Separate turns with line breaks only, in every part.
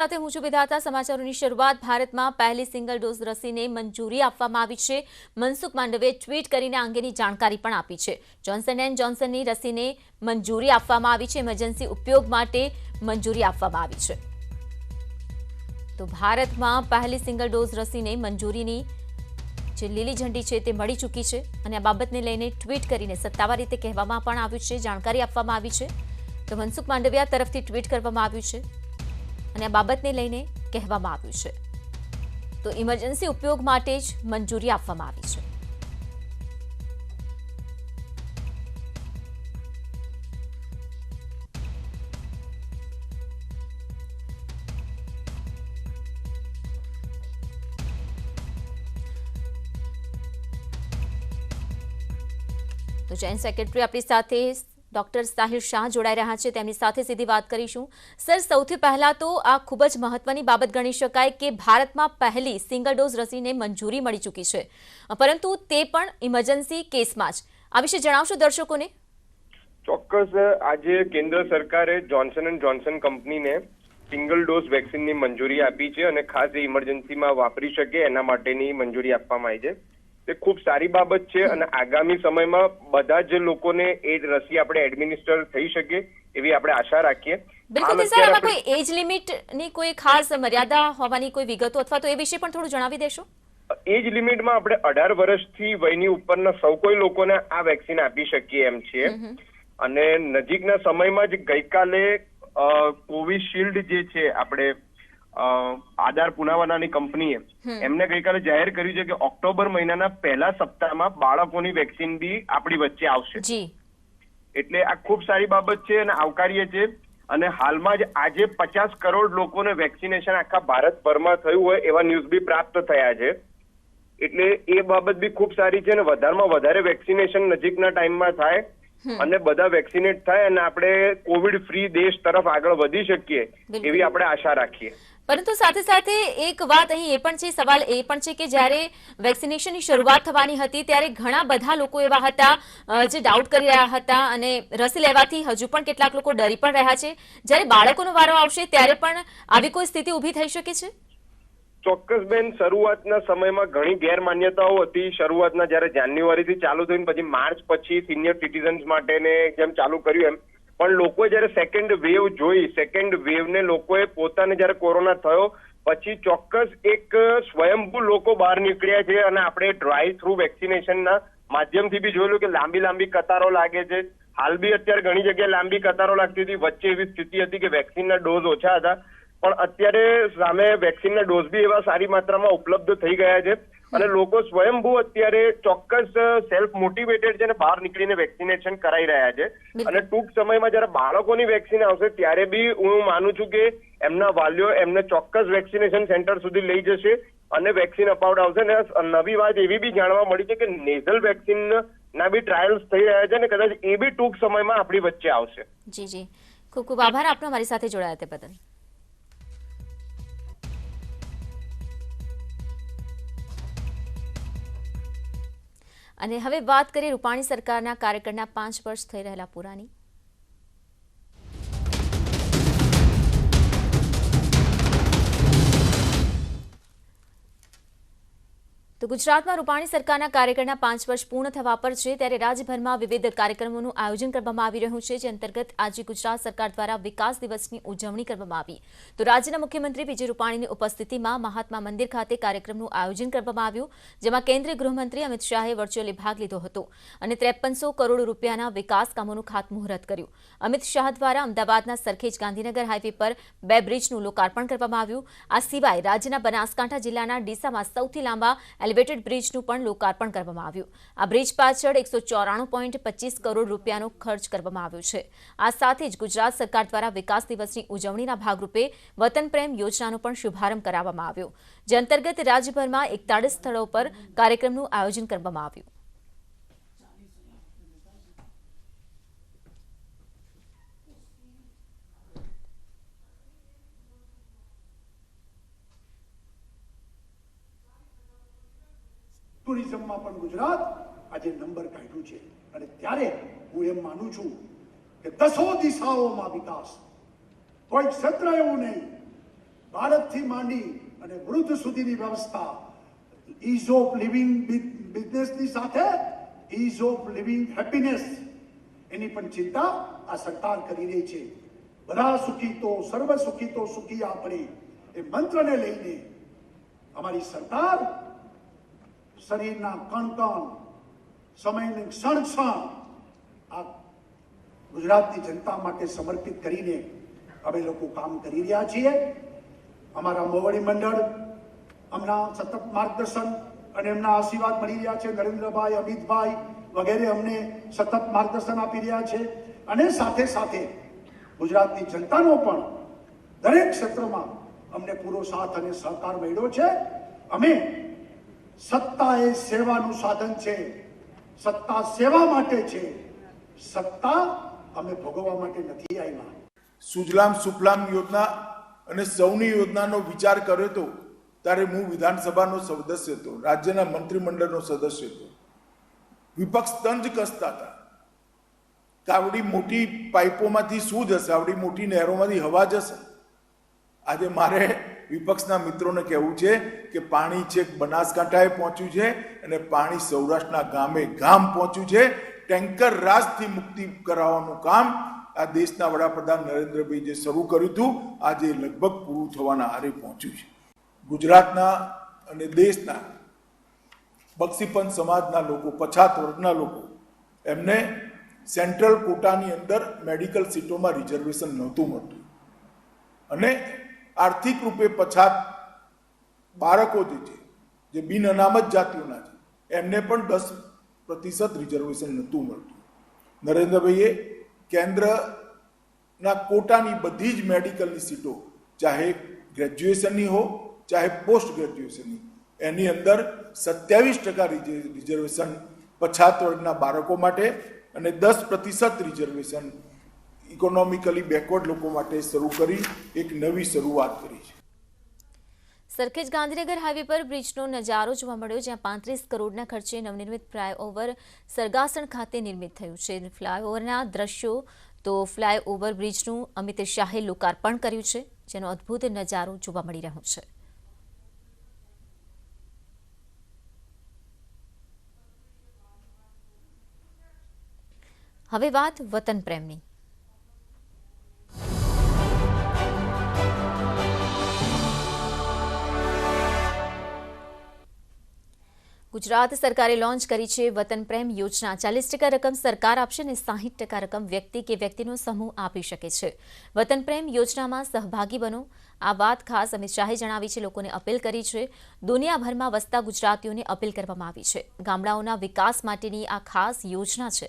સાથે હું છું વિધાતા સમાચારોની શરૂઆત ભારતમાં પહેલી સિંગલ ડોઝ રસીને મંજૂરી આપવામાં આવી છે। મનસુખ માંડવિયાએ ટ્વીટ કરીને આ અંગેની જાણકારી પણ આપી છે। જોન્સન એન્ડ જોન્સનની રસીને મંજૂરી આપવામાં આવી છે। ઇમરજન્સી ઉપયોગ માટે મંજૂરી આપવામાં આવી છે। તો ભારતમાં પહેલી સિંગલ ડોઝ રસીને મંજૂરીની જે લીલી ઝંડી છે તે મળી ચૂકી છે અને આ બાબતને લઈને ટ્વીટ કરીને સત્તાવાર રીતે કહેવામાં પણ આવ્યું છે, જાણકારી આપવામાં આવી છે। તો મનસુખ માંડવિયા તરફથી ટ્વીટ કરવામાં આવ્યું છે અને આ બાબતને લઈને કહેવામાં આવ્યું છે તો ઇમરજન્સી ઉપયોગ માટે જ મંજૂરી આપવામાં આવી છે। તો જૈન સેક્રેટરી આપણી સાથે ડોક્ટર સાહિર શાહ જોડાઈ રહ્યા છે, તેમની સાથે સીધી વાત કરીશું। સર, સૌથી પહેલા તો આ ખૂબ જ મહત્વની બાબત ગણી શકાય કે ભારતમાં પહેલી સિંગલ ડોઝ રસીને મંજૂરી મળી ચૂકી છે, પરંતુ તે પણ ઇમરજન્સી કેસમાં જ। આ વિશે જણાવશો દર્શકોને?
ચોક્કસ, આજે કેન્દ્ર સરકારે જોન્સન એન્ડ જોન્સન કંપનીને સિંગલ ડોઝ વેક્સિનની મંજૂરી આપી છે અને ખાસ ઇમરજન્સીમાં વાપરી શકે એના માટેની મંજૂરી આપવામાં આવી છે। તે ખૂબ સારી બાબત છે અને આગામી સમયમાં બધા જ લોકોને એ રસી આપણે એડમિનિસ્ટર થઈ શકે એવી આપણે આશા રાખીએ।
બિલકુલ સર, આમાં કોઈ એજ લિમિટની કોઈ ખાસ મર્યાદા હોવાની કોઈ વિગતો અથવા તો એ વિશે પણ થોડું જણાવી દેશો?
એજ લિમિટમાં આપણે 18 વર્ષથી વયની ઉપરના સૌ કોઈ લોકોને આ વેક્સિન આપી શકીએ એમ છીએ અને નજીકના સમયમાં જ ગઈકાલે કોવિશિલ્ડ જે છે આપણે આધાર પુનાવાનાની કંપનીએ એમને ગઈકાલે જાહેર કર્યું છે કે ઓક્ટોબર મહિનાના પહેલા સપ્તાહમાં બાળકોની વેક્સિન બી આપણી વચ્ચે આવશે। એટલે આ ખૂબ સારી બાબત છે અને આવકારીએ છે અને હાલમાં જ આજે 50 કરોડ લોકોને વેક્સિનેશન આખા ભારતભરમાં થયું હોય એવા ન્યૂઝ બી પ્રાપ્ત થયા છે। એટલે એ બાબત બી ખૂબ સારી છે અને વધારેમાં વધારે વેક્સિનેશન નજીકના ટાઈમમાં થાય અને બધા વેક્સિનેટ થાય અને આપણે કોવિડ ફ્રી દેશ તરફ આગળ વધી શકીએ એવી આપણે આશા રાખીએ।
પરંતુ સાથે સાથે એક વાત અહીં એ પણ છે, સવાલ એ પણ છે કે જ્યારે વેક્સિનેશનની શરૂઆત થવાની હતી ત્યારે ઘણા બધા લોકો એવા હતા જે ડાઉટ કરી રહ્યા હતા અને રસી લેવાથી હજુ પણ કેટલાક લોકો ડરી પણ રહ્યા છે। જ્યારે બાળકોનો વારો આવશે ત્યારે પણ આવી કોઈ સ્થિતિ ઊભી થઈ શકે છે?
ચોક્કસ બેન, શરૂઆતના સમયમાં ઘણી ગેરમાન્યતાઓ હતી। શરૂઆતના જયારે જાન્યુઆરીથી ચાલુ થઈને પછી માર્ચ પછી સિનિયર સિટીઝન્સ માટેને જેમ ચાલુ કર્યું એમ પણ લોકોએ જયારે સેકન્ડ વેવ જોઈ, સેકન્ડ વેવને લોકોએ પોતાને જયારે કોરોના થયો પછી ચોક્કસ એક સ્વયંભૂ લોકો બહાર નીકળ્યા છે અને આપણે ડ્રાઈવ થ્રુ વેક્સિનેશનના માધ્યમથી બી જોયેલું કે લાંબી કતારો લાગે છે। હાલ બી અત્યારે ઘણી જગ્યાએ લાંબી કતારો લાગતી હતી, વચ્ચે એવી સ્થિતિ હતી કે વેક્સિનના ડોઝ ઓછા હતા પણ અત્યારે સામે વેક્સિનના ડોઝ બી એવા સારી માત્રામાં ઉપલબ્ધ થઈ ગયા છે અને લોકો સ્વયંભૂ અત્યારે ચોક્કસ સેલ્ફ મોટિવેટેડ છે અને બહાર નીકળીને વેક્સિનેશન કરાઈ રહ્યા છે અને ટૂંક સમયમાં જયારે બાળકોની વેક્સિન આવશે ત્યારે બી હું માનું છું કે એમના વાલીઓ એમને ચોક્કસ વેક્સિનેશન સેન્ટર સુધી લઈ જશે અને વેક્સિન અપાવડાવશે। અને નવી વાત એવી બી જાણવા મળી છે કે નેઝલ વેક્સિન ના બી ટ્રાયલ્સ થઈ રહ્યા છે અને કદાચ એ બી ટૂંક સમયમાં આપણી વચ્ચે આવશે।
જી, ખૂબ ખૂબ આભાર આપનો મારી સાથે જોડાયા તે બદલ। અને હવે વાત કરીએ રૂપાણી સરકારના કાર્યકાળના 5 વર્ષ થઈ રહેલા પૂરાની। તો ગુજરાતમાં રૂપાણી સરકારના કાર્યકાળના 5 વર્ષ પૂર્ણ થવા પર છે ત્યારે રાજ્યભરમાં વિવિધ કાર્યક્રમોનું આયોજન કરવામાં આવી રહ્યું છે, જે અંતર્ગત આજે ગુજરાત સરકાર દ્વારા વિકાસ દિવસની ઉજવણી કરવામાં આવી। તો રાજ્યના મુખ્યમંત્રી વિજય રૂપાણીની ઉપસ્થિતિમાં મહાત્મા મંદિર ખાતે કાર્યક્રમનું આયોજન કરવામાં આવ્યું, જેમાં કેન્દ્રીય ગૃહમંત્રી અમિત શાહે વર્ચ્યુઅલી ભાગ લીધો હતો અને 5300 કરોડ રૂપિયાના વિકાસ કામોનું ખાતમુહૂર્ત કર્યું। અમિત શાહ દ્વારા અમદાવાદના સરખેજ ગાંધીનગર હાઈવે પર 2 બ્રિજનું લોકાર્પણ કરવામાં આવ્યું। આ સિવાય રાજ્યના બનાસકાંઠા જિલ્લાના ડીસામાં સૌથી લાંબા એલિવેટેડ બ્રિજનું પણ લોકાર્પણ કરવામાં આવ્યું। આ બ્રિજ પાછળ 194.25 કરોડ રૂપિયાનો ખર્ચ કરવામાં આવ્યો છે। આ સાથે જ ગુજરાત સરકાર દ્વારા વિકાસ દિવસની ઉજવણીના ભાગરૂપે વતન પ્રેમ યોજનાનો પણ શુભારંભ કરાવવામાં આવ્યો, જે અંતર્ગત રાજ્યભરમાં 41 સ્થળો પર કાર્યક્રમનું આયોજન કરવામાં આવ્યું।
ટુરિઝમમાં પણ ગુજરાત આજે નંબર કાઢ્યું છે અને ત્યારે હું એમ માનું છું કે 10 દિશાઓમાં વિકાસ, કોઈ ક્ષેત્ર એવું નહીં બાળકથી માંડી અને વૃદ્ધ સુધીની વ્યવસ્થા, ઇઝ ઓફ લિવિંગ બિઝનેસની સાથે ઇઝ ઓફ લિવિંગ હેપીનેસ, એની પણ ચિંતા આ સરકાર કરી રહી છે. બધા સુખી તો સર્વ સુખી તો સુખી આપણે, એ મંત્રને લઈને અમારી સરકાર શરીરના કણ કણ, સમયની ક્ષણ ક્ષણ આ ગુજરાતની જનતા માટે સમર્પિત કરીને અમે લોકો કામ કરી રહ્યા છીએ. અમારા મોવડી મંડળ અમના સતત માર્ગદર્શન અને એમના આશીર્વાદ મળી રહ્યા છે. નરેન્દ્રભાઈ, અમિતભાઈ વગેરે અમને સતત માર્ગદર્શન આપી રહ્યા છે. અને સાથે સાથે ગુજરાતની જનતાનો પણ દરેક ક્ષેત્રમાં અમને પૂરો સાથ અને સહકાર મળ્યો છે. અમે સત્તા એ સેવાનું સાધન છે, સત્તા સેવા માટે છે, સત્તા અમે ભોગવવા માટે નથી આવ્યા.
સુજલામ સુફલામ યોજના અને સૌની યોજનાનો વિચાર કર્યો હતો ત્યારે હું વિધાનસભાનો સદસ્ય હતો, રાજ્યના મંત્રીમંડળનો સદસ્ય હતો. વિપક્ષ તંજ કસતા હતા કે આવડી મોટી પાઇપોમાંથી શું જશે, આવડી મોટી નહેરોમાંથી હવા જશે. આજે મારે વિપક્ષના મિત્રોને કહેવું છે કે પાણી છેક બનાસકાંઠાએ પહોંચ્યું છે અને પાણી સૌરાષ્ટ્રના ગામે ગામ પહોંચ્યું છે. ટેન્કર રાજથી મુક્તિ કરાવવાનું કામ આ દેશના વડાપ્રધાન નરેન્દ્રભાઈ જે શરૂ કર્યું હતું આજે લગભગ પૂરું થવાના આરે પહોંચ્યું છે. ગુજરાતના અને દેશના બક્ષીપંથ સમાજના લોકો, પછાત વર્ગના લોકો, એમને સેન્ટ્રલ કોટાની અંદર મેડિકલ સીટોમાં રિઝર્વેશન નહોતું મળતું અને આર્થિક રૂપે પછાત બાળકો જે બિન અનામત જાતિઓના છે એમને પણ 10% રિઝર્વેશન નહોતું મળતું. નરેન્દ્રભાઈએ કેન્દ્રના કોટાની બધી જ મેડિકલની સીટો, ચાહે ગ્રેજ્યુએશનની હો ચાહે પોસ્ટ ગ્રેજ્યુએશનની, એની અંદર 27% રિઝર્વેશન પછાત વર્ગના બાળકો માટે અને 10% રિઝર્વેશન ઇકોનોમિકલી બેકવર્ડ લોકો માટે શરૂ કરી એક નવી શરૂઆત કરી છે.
સરખેજ ગાંધીનગર હાઈવે પર બ્રિજનો નજારો જોવા મળ્યો, જ્યાં 35 કરોડના ખર્ચે નવનિર્મિત ફ્લાયઓવર સરગાસણ ખાતે નિર્મિત થયું છે. ફ્લાયઓવરના દ્રશ્યો તો ફ્લાયઓવર બ્રિજનું અમિત શાહે લોકાર્પણ કર્યું છે, જેનો અદ્ભુત નજારો જોવા મળી રહ્યો છે. હવે વાત વતન પ્રેમની. ગુજરાત સરકારે લોન્ચ કરી છે વતન પ્રેમ યોજના. 40% રકમ સરકાર આપશે અને 60% રકમ વ્યક્તિ કે વ્યક્તિનો સમૂહ આપી શકે છે. વતન પ્રેમ યોજનામાં સહભાગી બનો, આ વાત ખાસ અમિત શાહે જણાવી છે. લોકોને અપીલ કરી છે. દુનિયાભરમાં વસતા ગુજરાતીઓને અપીલ કરવામાં આવી છે. ગામડાઓના વિકાસ માટેની આ ખાસ યોજના છે.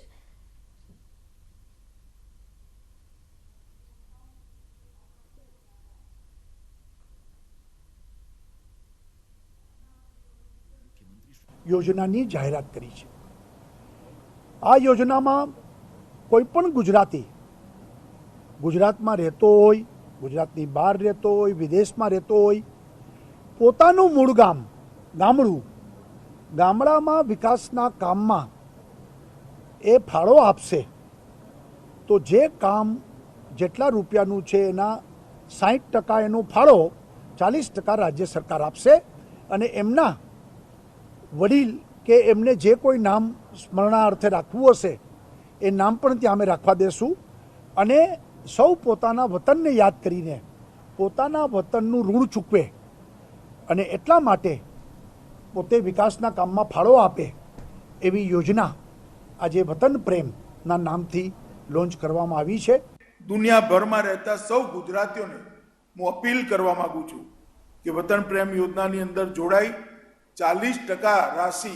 યોજનાની જાહેરાત કરી છે. આ યોજનામાં કોઈ પણ ગુજરાતી ગુજરાતમાં રહેતો હોય, ગુજરાતની બહાર રહેતો હોય, વિદેશમાં રહેતો હોય, પોતાનું મૂળ ગામડામાં વિકાસના કામમાં એ ફાળો આપશે તો જે કામ જેટલા રૂપિયાનું છે એના 60% એનો ફાળો 40% રાજ્ય સરકાર આપશે અને એમના વડીલ કે એમને જે કોઈ નામ સ્મરણાર્થે રાખવું હશે એ નામ પણ ત્યાં અમે રાખવા દેશું અને સૌ પોતાના વતનને યાદ કરીને પોતાના વતનનું ઋણ ચૂકવે અને એટલા માટે પોતે વિકાસના કામમાં ફાળો આપે એવી યોજના આજે વતન પ્રેમના નામથી લોન્ચ કરવામાં આવી છે.
દુનિયાભરમાં રહેતા સૌ ગુજરાતીઓને હું અપીલ કરવા માંગુ છું કે વતન પ્રેમ યોજનાની અંદર જોડાઈ 40% રાશિ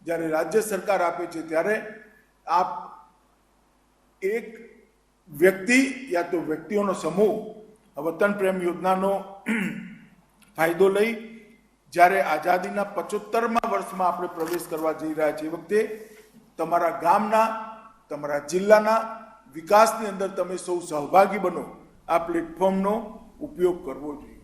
જ્યારે રાજ્ય સરકાર આપે છે ત્યારે આપ એક વ્યક્તિ યા તો વ્યક્તિઓનો સમૂહ વતન પ્રેમ યોજનાનો ફાયદો લઈ જ્યારે આઝાદીના 75મા વર્ષમાં આપણે પ્રવેશ કરવા જઈ રહ્યા છીએ, વખતે તમારા ગામના, તમારા જિલ્લાના વિકાસની અંદર તમે સૌ સહભાગી બનો, આ પ્લેટફોર્મનો ઉપયોગ કરવો જોઈએ.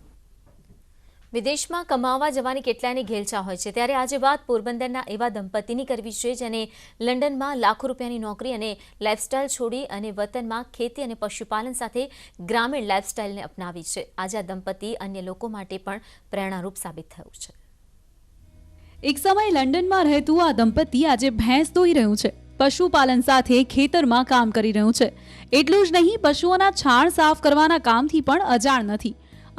વિદેશમાં કમાવા જવાની કેટલાયની ઘેલછા હોય છે, ત્યારે આજે વાત પોરબંદરના એવા દંપતીની કરવી છે જેને લંડનમાં લાખો રૂપિયાની નોકરી અને લાઇફસ્ટાઇલ છોડી અને વતનમાં ખેતી અને પશુપાલન સાથે ગ્રામીણ લાઇફસ્ટાઇલને અપનાવી છે. આજે આ દંપતી અન્ય લોકો માટે પણ પ્રેરણારૂપ સાબિત થયું છે.
એક સમય લંડનમાં રહેતું આ દંપતી આજે ભેંસ દોઈ રહ્યું છે, પશુપાલન સાથે ખેતરમાં કામ કરી રહ્યું છે. એટલું જ નહીં, પશુઓના છાણ સાફ કરવાના કામથી પણ અજાણ નથી.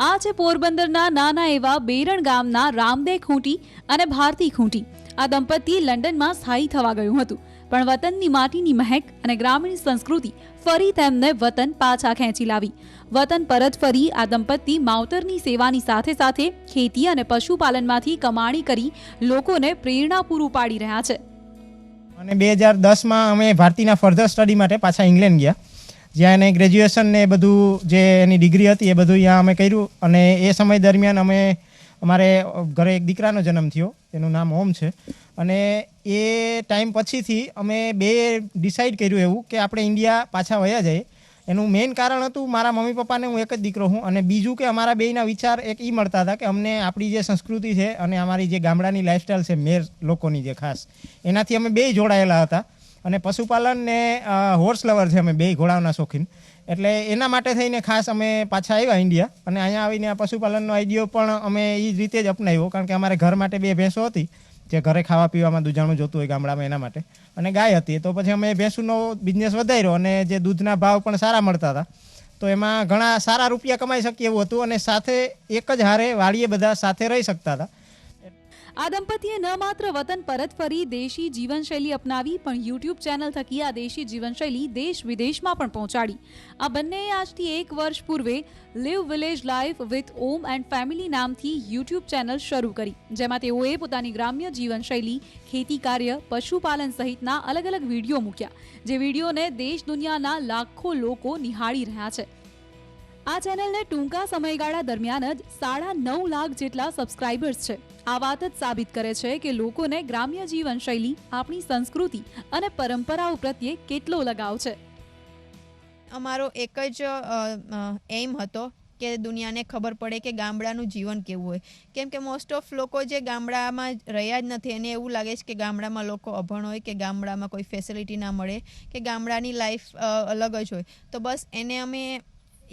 આ છે પોરબંદરના નાના એવા બેરણ ગામના રામદે ખૂંટી અને ભારતી ખૂંટી. આ દંપતી લંડનમાં સ્થાયી થવા ગયું હતું, પણ વતનની માટીની મહેક અને ગ્રામીણ સંસ્કૃતિ ફરી તેમને વતન પાછા ખેંચી લાવી. વતન પરત ફરી આ દંપતી માવતરની સેવાની સાથે સાથે ખેતી અને પશુપાલનમાંથી કમાણી કરી લોકોને પ્રેરણા પૂરું પાડી રહ્યા છે.
અને 2010માં અમે ભારતીના ફર્ધર સ્ટડી માટે પાછા ઇંગ્લેન્ડ ગયા, જ્યાં એને ગ્રેજ્યુએશન ને બધું જે એની ડિગ્રી હતી એ બધું અહીંયા અમે કર્યું. અને એ સમય દરમિયાન અમારે ઘરે એક દીકરાનો જન્મ થયો, એનું નામ ઓમ છે. અને એ ટાઈમ પછીથી અમે બે ડિસાઈડ કર્યું એવું કે આપણે ઇન્ડિયા પાછા વયા જઈએ. એનું મેઇન કારણ હતું, મારા મમ્મી પપ્પાને હું એક જ દીકરો હું, અને બીજું કે અમારા બેયના વિચાર એક એ મળતા હતા કે અમને આપણી જે સંસ્કૃતિ છે અને અમારી જે ગામડાની લાઈફસ્ટાઈલ છે મેર લોકોની જે ખાસ, એનાથી અમે બેય જોડાયેલા હતા. અને પશુપાલન ને હોર્સ લવર છે અમે બેય, ઘોડાઓના શોખીન. એટલે એના માટે થઈને ખાસ અમે પાછા આવ્યા ઇન્ડિયા. અને અહીંયા આવીને આ પશુપાલનનો આઈડિયો પણ અમે એ જ રીતે જ અપનાવ્યો, કારણ કે અમારે ઘર માટે બે ભેંસો હતી જે ઘરે ખાવા પીવામાં દૂધાણું જોતું હોય ગામડામાં, એના માટે. અને ગાય હતી, તો પછી અમે ભેંસુનો બિઝનેસ વધાર્યો અને જે દૂધના ભાવ પણ સારા મળતા હતા, તો એમાં ઘણા સારા રૂપિયા કમાઈ શકીએ એવું હતું. અને સાથે એક જ હારે વાડીએ બધા સાથે રહી શકતા હતા.
આ દંપતીએ ન માત્ર વતન પરત ફરી દેશી જીવનશૈલી અપનાવી, પણ યુટ્યુબ ચેનલ થકી આ દેશી જીવનશૈલી દેશ વિદેશમાં પણ પહોંચાડી. આ બંનેએ આજથી 1 વર્ષ પૂર્વે live village life with Om and family નામથી યુટ્યુબ ચેનલ શરૂ કરી, જેમાં તેઓએ પોતાની ગ્રામ્ય જીવનશૈલી, ખેતી કાર્ય, પશુપાલન સહિતના અલગ અલગ વિડીયો મૂક્યા, જે વિડીયોને દેશ દુનિયાના લાખો લોકો નિહાળી રહ્યા છે. આ ચેનલને ટૂંકા સમયગાળા દરમિયાન જ 9.5 લાખ જેટલા સબસ્ક્રાઇબર્સ છે. આ વાત જ સાબિત કરે છે કે લોકોને ગ્રામ્ય જીવનશૈલી, આપણી સંસ્કૃતિ અને પરંપરાઓ પ્રત્યે કેટલો લગાવ છે.
અમારો એક જ એમ હતો કે દુનિયાને ખબર પડે કે ગામડાનું જીવન કેવું હોય. કેમ કે મોસ્ટ ઓફ લોકો જે ગામડામાં રહ્યા જ નથી, એને એવું લાગે છે કે ગામડામાં લોકો અભણ હોય, કે ગામડામાં કોઈ ફેસિલિટી ના મળે, કે ગામડાની લાઈફ અલગ જ હોય. તો બસ એને અમે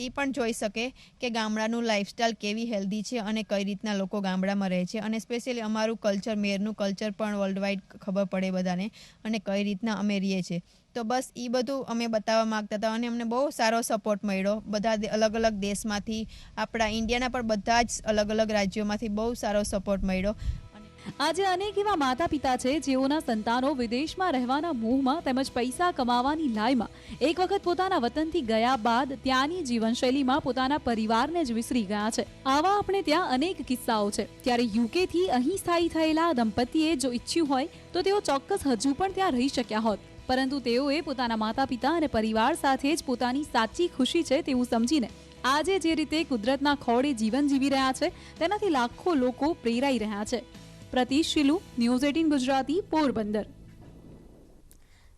એ પણ જોઈ શકે કે ગામડાનું લાઈફસ્ટાઈલ કેવી હેલ્ધી છે અને કઈ રીતના લોકો ગામડામાં રહે છે. અને સ્પેશિયલી અમારું કલ્ચર, મેરનું કલ્ચર પણ વર્લ્ડ વાઇડ ખબર પડે બધાને, અને કઈ રીતના અમે રહીએ છીએ. તો બસ એ બધું અમે બતાવવા માગતા હતા. અને અમને બહુ સારો સપોર્ટ મળ્યો બધા અલગ અલગ દેશમાંથી, આપણા ઇન્ડિયાના પણ બધા જ અલગ અલગ રાજ્યોમાંથી બહુ સારો સપોર્ટ મળ્યો.
આજે અનેક એવા માતા પિતા છે જેઓના સંતાનો વિદેશમાં રહેવાના મોહમાં તેમજ પૈસા કમાવાની લાયમાં એક વખત પોતાના વતનથી ગયા બાદ ત્યાંની જીવનશૈલીમાં પોતાના પરિવારને જ વિસરી ગયા છે. આવા આપણે ત્યાં અનેક કિસ્સાઓ છે. ત્યારે યુકેથી અહીં સ્થાયી થયેલા દંપતીએ જો ઈચ્છ્યું હોય તો તેઓ ચોક્કસ હજુ પણ ત્યાં રહી શક્યા હોત, પરંતુ તેઓએ પોતાના માતા પિતા અને પરિવાર સાથે જ પોતાની સાચી ખુશી છે તેવું સમજીને આજે જે રીતે કુદરતના ખોળે જીવન જીવી રહ્યા છે, તેનાથી લાખો લોકો પ્રેરાઈ રહ્યા છે. પ્રતિશ શિલુ, ન્યૂઝ 18 ગુજરાતી, પોરબંદર.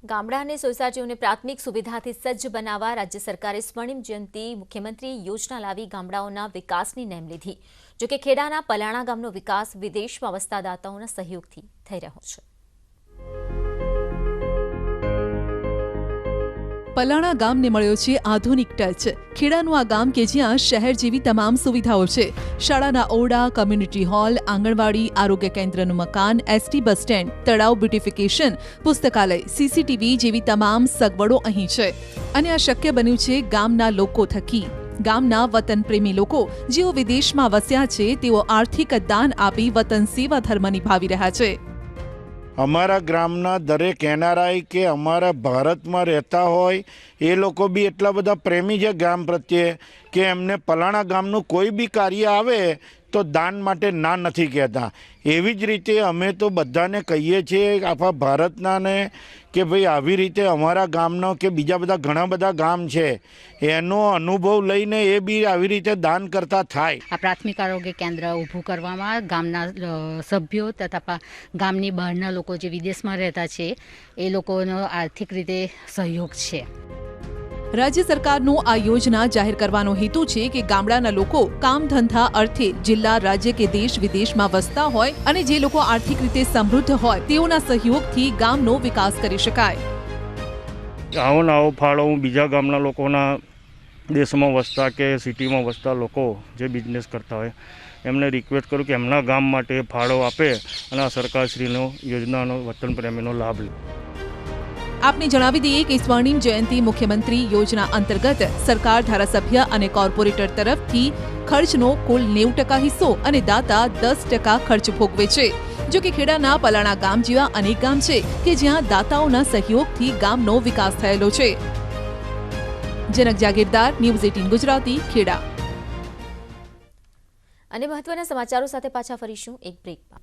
ગામડા અને સોસાયટીઓને પ્રાથમિક સુવિધાથી સજ્જ બનાવવા રાજ્ય સરકારે સ્વર્ણિમ જયંતિ મુખ્યમંત્રી યોજના લાવી ગામડાઓના વિકાસની નેમ લીધી. જોકે ખેડાના પલાણા ગામનો વિકાસ વિદેશમાં વસતા દાતાઓના સહયોગથી થઈ રહ્યો છે.
પલાણા ગામને મળ્યો છે આધુનિક ટચ. ખેડાનું આ ગામ કે જ્યાં શહેર જેવી તમામ સુવિધાઓ છે. શાળાના ઓરડા, કમ્યુનિટી હોલ, આંગણવાડી, આરોગ્ય કેન્દ્રનું મકાન, એસટી બસ સ્ટેન્ડ, તળાવ બ્યુટિફિકેશન, પુસ્તકાલય, સીસીટીવી જેવી તમામ સગવડો અહીં છે. અને આ શક્ય બન્યું છે ગામના લોકો થકી. ગામના વતન પ્રેમી લોકો જેઓ વિદેશમાં વસ્યા છે, તેઓ આર્થિક દાન આપી વતન સેવા ધર્મ નિભાવી રહ્યા છે.
અમારા ગ્રામના દરેક એનઆરઆઈ કે અમારા ભારતમાં રહેતા હોય એ લોકો બી એટલા બધા પ્રેમી છે ગામ પ્રત્યે કે એમને પલાણા ગામનું કોઈ બી કાર્ય આવે તો દાન માટે ના નથી કહેતા. એવી જ રીતે અમે તો બધાને કહીએ છીએ આખા ભારતનાને કે ભાઈ આવી રીતે અમારા ગામનો કે બીજા બધા ઘણા બધા ગામ છે એનો અનુભવ લઈને એ બી આવી રીતે દાન કરતા થાય.
આ પ્રાથમિક આરોગ્ય કેન્દ્ર ઊભું કરવામાં ગામના સભ્યો તથા ગામની બહારના લોકો જે વિદેશમાં રહેતા છે એ લોકોનો આર્થિક રીતે સહયોગ છે.
રાજ્ય સરકારનો આ યોજના જાહેર કરવાનો હેતુ છે કે ગામડાના લોકો કામ ધંધા અર્થે જિલ્લા, રાજ્ય કે દેશ વિદેશમાં વસતા હોય અને જે લોકો આર્થિક રીતે સમૃદ્ધ હોય તેઓના સહયોગથી ગામનો વિકાસ કરી શકાય.
આવો ફાળો હું બીજા ગામના લોકોના દેશમાં વસતા કે સિટીમાં વસતા લોકો જે બિઝનેસ કરતા હોય એમને રિક્વેસ્ટ કરું કે એમના ગામ માટે ફાળો આપે અને આ સરકારશ્રીનો યોજનાનો વતન પ્રેમીનો લાભ લે.
આપને જણાવી દઈએ કે સ્વર્ણિમ જયંતિ મુખ્યમંત્રી યોજના અંતર્ગત સરકાર, ધારાસભ્ય અને કોર્પોરેટર તરફથી ખર્ચનો કુલ 90% હિસ્સો અને દાતા 10% ખર્ચ ભોગવે છે. જો કે ખેડાના પલાણા ગામ જેવા અનેક ગામ છે કે જ્યાં દાતાઓના સહયોગથી ગામનો વિકાસ થયેલો છે. જનક જાગીરદાર, ન્યૂઝ 18 ગુજરાતી, ખેડા.
અને મહત્વના સમાચારો સાથે પાછા ફરીશું એક બ્રેક બાદ.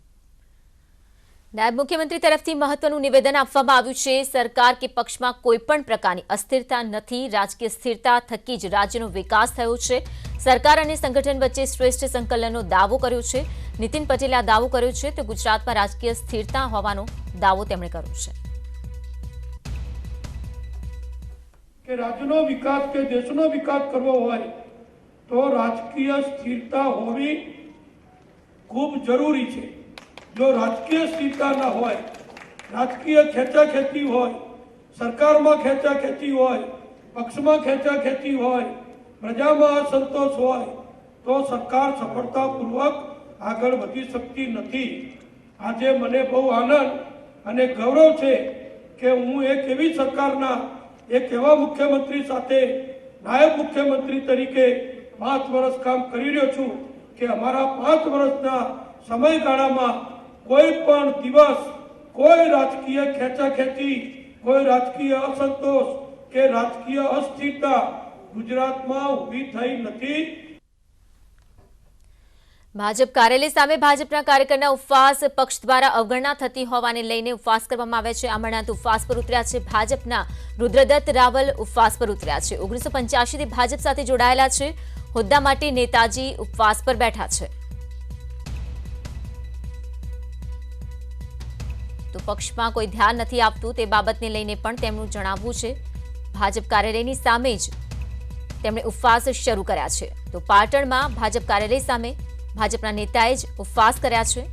નાયબ મુખ્યમંત્રી તરફથી મહત્વનું નિવેદન આપવામાં આવ્યું છે. સરકાર કે પક્ષમાં કોઈ પણ પ્રકારની અસ્થિરતા નથી. રાજકીય સ્થિરતા થકી જ રાજ્યનો વિકાસ થયો છે. સરકાર અને સંગઠન વચ્ચે શ્રેષ્ઠ સંકલનનો દાવો કર્યો છે. નીતિન પટેલે આ દાવો કર્યો છે તો ગુજરાતમાં રાજકીય સ્થિરતા હોવાનો દાવો તેમણે કર્યો છે.
કે રાજ્યનો વિકાસ કે દેશનો વિકાસ કરવો હોય તો રાજકીય સ્થિરતા હોવી ખૂબ જરૂરી છે. જો રાજકીય સ્થિરતા ન હોય, રાજકીય ખેંચાખેંચી હોય, સરકારમાં ખેંચાખેંચી હોય, પક્ષમાં ખેંચાખેંચી હોય, પ્રજામાં અસંતોષ હોય તો સરકાર સફળતાપૂર્વક આગળ વધી શકતી નથી. આજે મને બહુ આનંદ અને ગૌરવ છે કે હું એક એવી સરકારના એક એવા મુખ્યમંત્રી સાથે નાયબ મુખ્યમંત્રી તરીકે 5 વર્ષ કામ કરી રહ્યો છું કે અમારા 5 વર્ષના સમયગાળામાં કોઈ પણ દિવસ કોઈ રાજકીય ખેંચાખેંચી, કોઈ રાજકીય અસંતોષ કે રાજકીય અસ્થિરતા ગુજરાતમાં ઊભી થઈ નથી.
ભાજપ કાર્યાલય સામે ભાજપના કાર્યકરના ઉપવાસ પક્ષ દ્વારા અવગણના થતી હોવાને લઈને ઉપવાસ કરવામાં આવે છે. અમરનાથ ઉપવાસ પર ઉતર્યા છે. ભાજપના રુદ્રદત્ત રાવલ ઉપવાસ પર ઉતર્યા છે. 1985 થી ભાજપ સાથે જોડાયેલા છે. હોદ્દા માટે નેતાજી ઉપવાસ પર બેઠા છે. તો પક્ષમાં કોઈ ધ્યાન નથી આપતું તે બાબતને લઈને પણ તેમનું જણાવવું છે. ભાજપ કાર્યાલયની સામે જ તેમણે ઉપવાસ શરૂ કર્યા છે. તો પાટણમાં ભાજપ કાર્યાલય સામે ભાજપના નેતાએ જ ઉપવાસ કર્યા છે.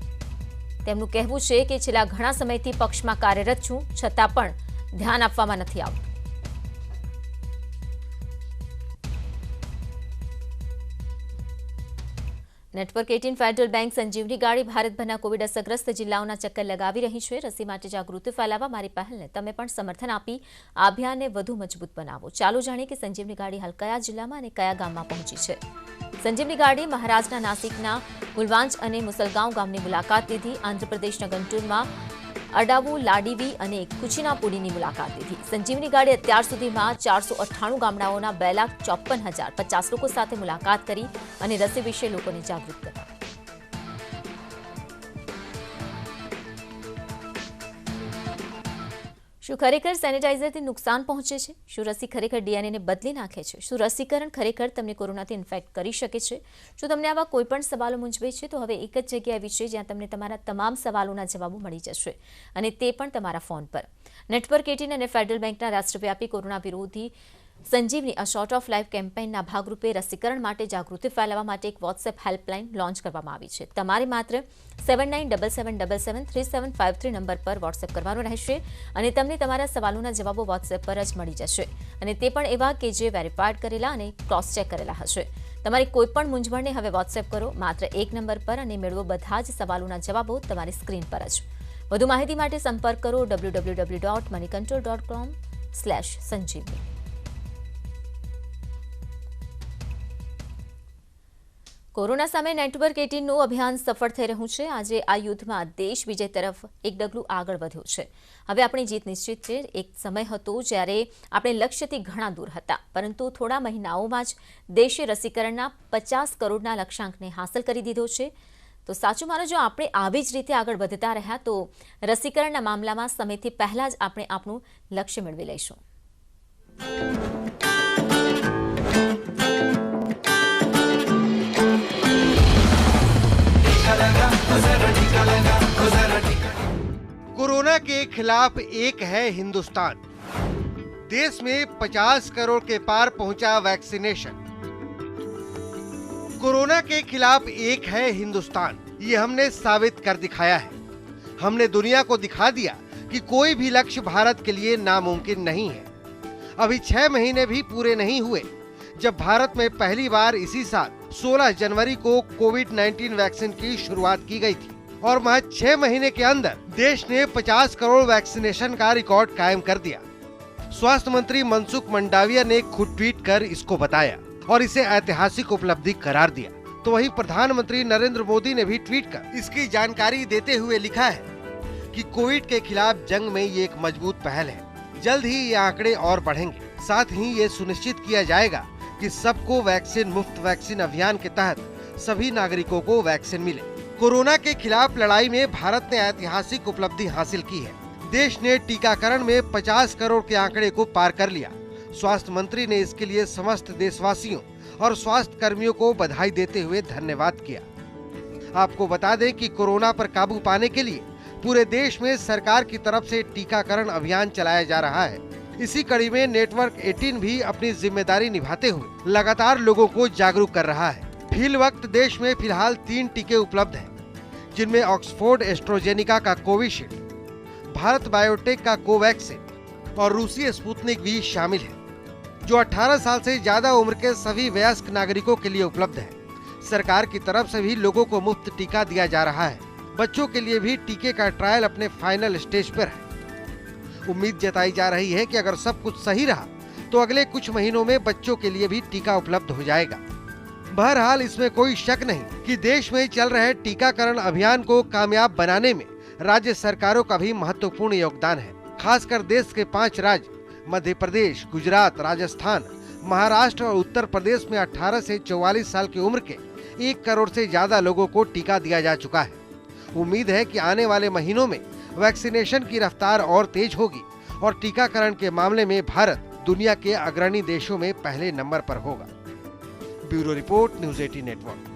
તેમનું કહેવું છે કે છેલ્લા ઘણા સમયથી પક્ષમાં કાર્યરત છું, છતાં પણ ધ્યાન આપવામાં નથી આવતું. નેટવર્ક 18 ફેડરલ બેંક સંજીવની ગાડી ભારતભરના કોવિડ અસરગ્રસ્ત જિલ્લાઓના ચક્કર લગાવી રહી છે. રસી માટે જાગૃતિ ફેલાવવા મારી પહેલને તમે પણ સમર્થન આપી આ અભિયાનને વધુ મજબૂત બનાવો. ચાલો જાણીએ કે સંજીવની ગાડી હાલ કયા જિલ્લામાં અને કયા ગામમાં પહોંચી છે. સંજીવની ગાડી મહારાષ્ટ્રના નાસિકના ગુલવાંચ અને મુસલગાંવ ગામની મુલાકાત લીધી. આંધ્રપ્રદેશના ગંટુરમાં અડાવુ, લાડીવી અને કુચીનાપુડીની મુલાકાત લીધી. સંજીવની ગાડી અત્યાર સુધીમાં 498 ગામડાઓના 2,54,050 લોકો સાથે મુલાકાત કરી અને રસી વિશે લોકોને જાગૃત કર્યા. શું ખરેખર સેનેટાઇઝરથી નુકસાન પહોંચે છે? શું રસી ખરેખર ડીએનએને બદલી નાખે છે? શું રસીકરણ ખરેખર તમને કોરોનાથી ઇન્ફેક્ટ કરી શકે છે? જો તમને આવા કોઈ પણ સવાલો મૂંઝવે છે તો હવે એક જ જગ્યા એવી છે જ્યાં તમને તમારા તમામ સવાલોના જવાબો મળી જશે અને તે પણ તમારા ફોન પર. નેટવર્ક 18 અને ફેડરલ બેંકના રાષ્ટ્રવ્યાપી કોરોના વિરોધી સંજીવની આ શોર્ટ ઓફ લાઈફ કેમ્પેઇનના ભાગરૂપે રસીકરણ માટે જાગૃતિ ફેલાવવા માટે એક વોટ્સએપ હેલ્પલાઇન લોન્ચ કરવામાં આવી છે. તમારે માત્ર 7977773753 નંબર પર વોટ્સએપ કરવાનો રહેશે અને તમને તમારા સવાલોના જવાબો વોટ્સએપ પર જ મળી જશે અને તે પણ એવા કે જે વેરીફાઈડ કરેલા અને ક્રોસ ચેક કરેલા હશે. તમારી કોઈપણ મૂંઝવણને હવે વોટ્સએપ કરો માત્ર એક નંબર પર અને મેળવો બધા જ સવાલોના જવાબો તમારી સ્ક્રીન પર જ. વધુ માહિતી માટે સંપર્ક કરો www.moneycontrol.com/sanjeevni. કોરોના સામે નેટવર્ક 18નું અભિયાન સફળ થઈ રહ્યું છે. આજે આ યુદ્ધમાં દેશ વિજય તરફ એક ડગલું આગળ વધ્યો છે. હવે આપણી જીત નિશ્ચિત છે. એક સમય હતો જ્યારે આપણે લક્ષ્યથી ઘણા દૂર હતા, પરંતુ થોડા મહિનાઓમાં જ દેશે રસીકરણના 50 કરોડના લક્ષ્યાંકને હાંસલ કરી દીધો છે. તો સાચું માનો, જો આપણે આવી જ રીતે આગળ વધતા રહ્યા તો રસીકરણના મામલામાં સમયથી પહેલા જ આપણે આપણું લક્ષ્ય મેળવી લઈશું.
कोरोना के खिलाफ एक है हिंदुस्तान. देश में 50 करोड़ के पार पहुंचा वैक्सीनेशन। कोरोना के खिलाफ एक है हिंदुस्तान, ये हमने साबित कर दिखाया है। हमने दुनिया को दिखा दिया कि कोई भी लक्ष्य भारत के लिए नामुमकिन नहीं है। अभी 6 महीने भी पूरे नहीं हुए जब भारत में पहली बार इसी साल 16 जनवरी को कोविड-19 वैक्सीन की शुरुआत की गई थी और महज 6 महीने के अंदर देश ने 50 करोड़ वैक्सीनेशन का रिकॉर्ड कायम कर दिया। स्वास्थ्य मंत्री मनसुख मंडाविया ने खुद ट्वीट कर इसको बताया और इसे ऐतिहासिक उपलब्धि करार दिया। तो वहीं प्रधानमंत्री नरेंद्र मोदी ने भी ट्वीट कर इसकी जानकारी देते हुए लिखा है कि कोविड के खिलाफ जंग में ये एक मजबूत पहल है। जल्द ही ये आंकड़े और बढ़ेंगे। साथ ही ये सुनिश्चित किया जाएगा कि सबको वैक्सीन मुफ्त वैक्सीन अभियान के तहत सभी नागरिकों को वैक्सीन मिले। कोरोना के खिलाफ लड़ाई में भारत ने ऐतिहासिक उपलब्धि हासिल की है। देश ने टीकाकरण में 50 करोड़ के आंकड़े को पार कर लिया। स्वास्थ्य मंत्री ने इसके लिए समस्त देशवासियों और स्वास्थ्य कर्मियों को बधाई देते हुए धन्यवाद किया। आपको बता दें कि कोरोना पर काबू पाने के लिए पूरे देश में सरकार की तरफ से टीकाकरण अभियान चलाया जा रहा है। इसी कड़ी में नेटवर्क 18 भी अपनी जिम्मेदारी निभाते हुए लगातार लोगों को जागरूक कर रहा है। फिल वक्त देश में फिलहाल 3 टीके उपलब्ध हैं, जिनमें ऑक्सफोर्ड एस्ट्रोजेनिका का कोविशील्ड, भारत बायोटेक का कोवैक्सीन और रूसी स्पुतनिक भी शामिल है, जो 18 साल से ज्यादा उम्र के सभी वयस्क नागरिकों के लिए उपलब्ध है। सरकार की तरफ से भी लोगों को मुफ्त टीका दिया जा रहा है। बच्चों के लिए भी टीके का ट्रायल अपने फाइनल स्टेज पर है। उम्मीद जताई जा रही है कि अगर सब कुछ सही रहा तो अगले कुछ महीनों में बच्चों के लिए भी टीका उपलब्ध हो जाएगा। बहरहाल इसमें कोई शक नहीं कि देश में चल रहे टीकाकरण अभियान को कामयाब बनाने में राज्य सरकारों का भी महत्वपूर्ण योगदान है। खासकर देश के 5 राज्य मध्य प्रदेश, गुजरात, राजस्थान, महाराष्ट्र और उत्तर प्रदेश में 18 से 44 साल की उम्र के 1 करोड़ से ज्यादा लोगों को टीका दिया जा चुका है। उम्मीद है कि आने वाले महीनों में वैक्सीनेशन की रफ्तार और तेज होगी और टीकाकरण के मामले में भारत दुनिया के अग्रणी देशों में पहले नंबर पर होगा। Bureau report, news 18 network.